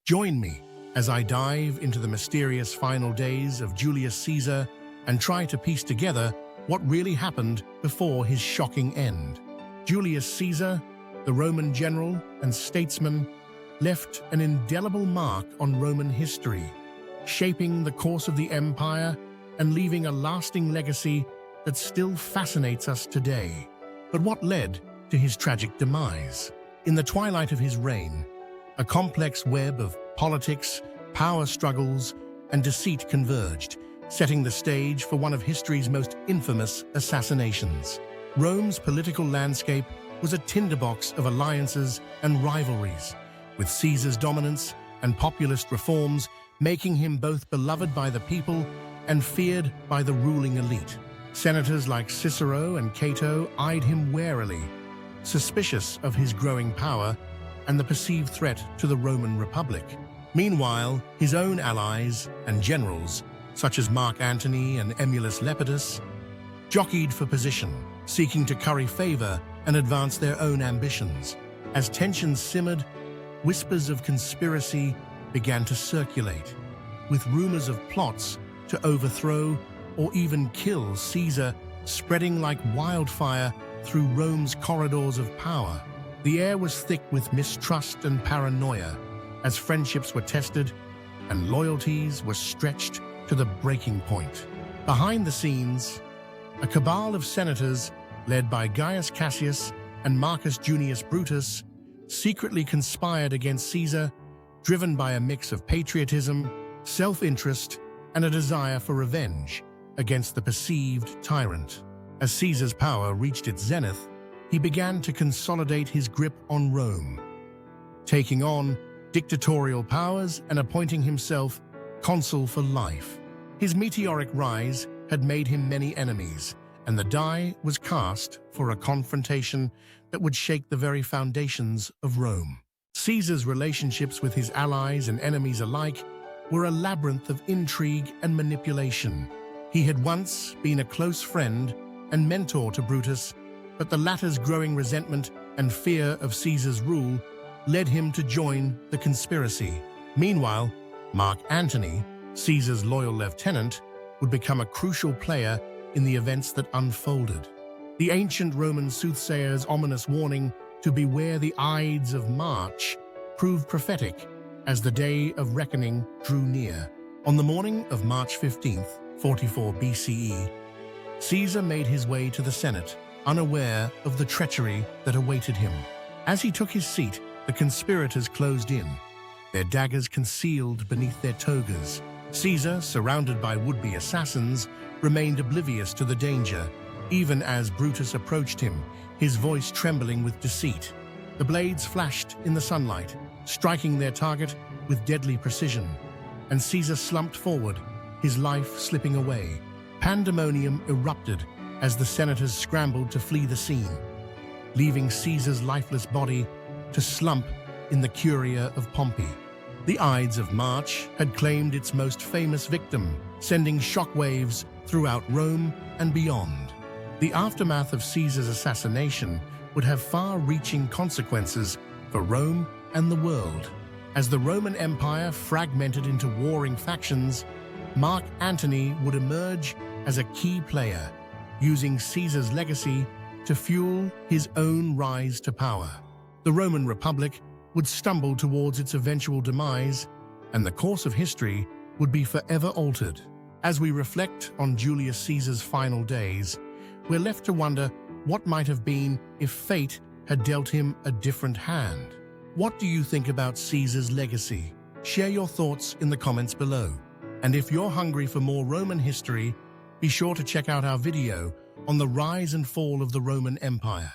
Join me as I dive into the mysterious final days of Julius Caesar and try to piece together what really happened before his shocking end. Julius Caesar, the Roman general and statesman, left an indelible mark on Roman history, shaping the course of the empire and leaving a lasting legacy that still fascinates us today. But what led to his tragic demise? In the twilight of his reign, a complex web of politics, power struggles, and deceit converged, setting the stage for one of history's most infamous assassinations. Rome's political landscape was a tinderbox of alliances and rivalries, with Caesar's dominance and populist reforms making him both beloved by the people and feared by the ruling elite. Senators like Cicero and Cato eyed him warily, suspicious of his growing power and the perceived threat to the Roman Republic. Meanwhile, his own allies and generals, such as Mark Antony and Emulus Lepidus, jockeyed for position, seeking to curry favor and advance their own ambitions. As tensions simmered, whispers of conspiracy began to circulate, with rumors of plots to overthrow or even kill Caesar spreading like wildfire through Rome's corridors of power. The air was thick with mistrust and paranoia as friendships were tested and loyalties were stretched to the breaking point. Behind the scenes, a cabal of senators led by Julius Cassius and Marcus Junius Brutus secretly conspired against Caesar, driven by a mix of patriotism, self-interest, and a desire for revenge against the perceived tyrant. As Caesar's power reached its zenith, he began to consolidate his grip on Rome, taking on dictatorial powers and appointing himself consul for life. His meteoric rise had made him many enemies, and the die was cast for a confrontation that would shake the very foundations of Rome. Caesar's relationships with his allies and enemies alike were a labyrinth of intrigue and manipulation. He had once been a close friend and mentor to Brutus, but the latter's growing resentment and fear of Caesar's rule led him to join the conspiracy. Meanwhile, Mark Antony, Caesar's loyal lieutenant, would become a crucial player in the events that unfolded. The ancient Roman soothsayer's ominous warning to beware the Ides of March proved prophetic as the day of reckoning drew near. On the morning of March 15th, 44 BCE, Caesar made his way to the Senate, unaware of the treachery that awaited him. As he took his seat, the conspirators closed in, their daggers concealed beneath their togas. Caesar, surrounded by would-be assassins, remained oblivious to the danger, even as Brutus approached him, his voice trembling with deceit. The blades flashed in the sunlight, striking their target with deadly precision, and Caesar slumped forward, his life slipping away. Pandemonium erupted as the senators scrambled to flee the scene, leaving Caesar's lifeless body to slump in the Curia of Pompey. The Ides of March had claimed its most famous victim, sending shockwaves throughout Rome and beyond. The aftermath of Caesar's assassination would have far-reaching consequences for Rome and the world. As the Roman Empire fragmented into warring factions, Mark Antony would emerge as a key player, using Caesar's legacy to fuel his own rise to power. The Roman Republic would stumble towards its eventual demise, and the course of history would be forever altered. As we reflect on Julius Caesar's final days, we're left to wonder what might have been if fate had dealt him a different hand. What do you think about Caesar's legacy? Share your thoughts in the comments below. And if you're hungry for more Roman history, be sure to check out our video on the rise and fall of the Roman Empire.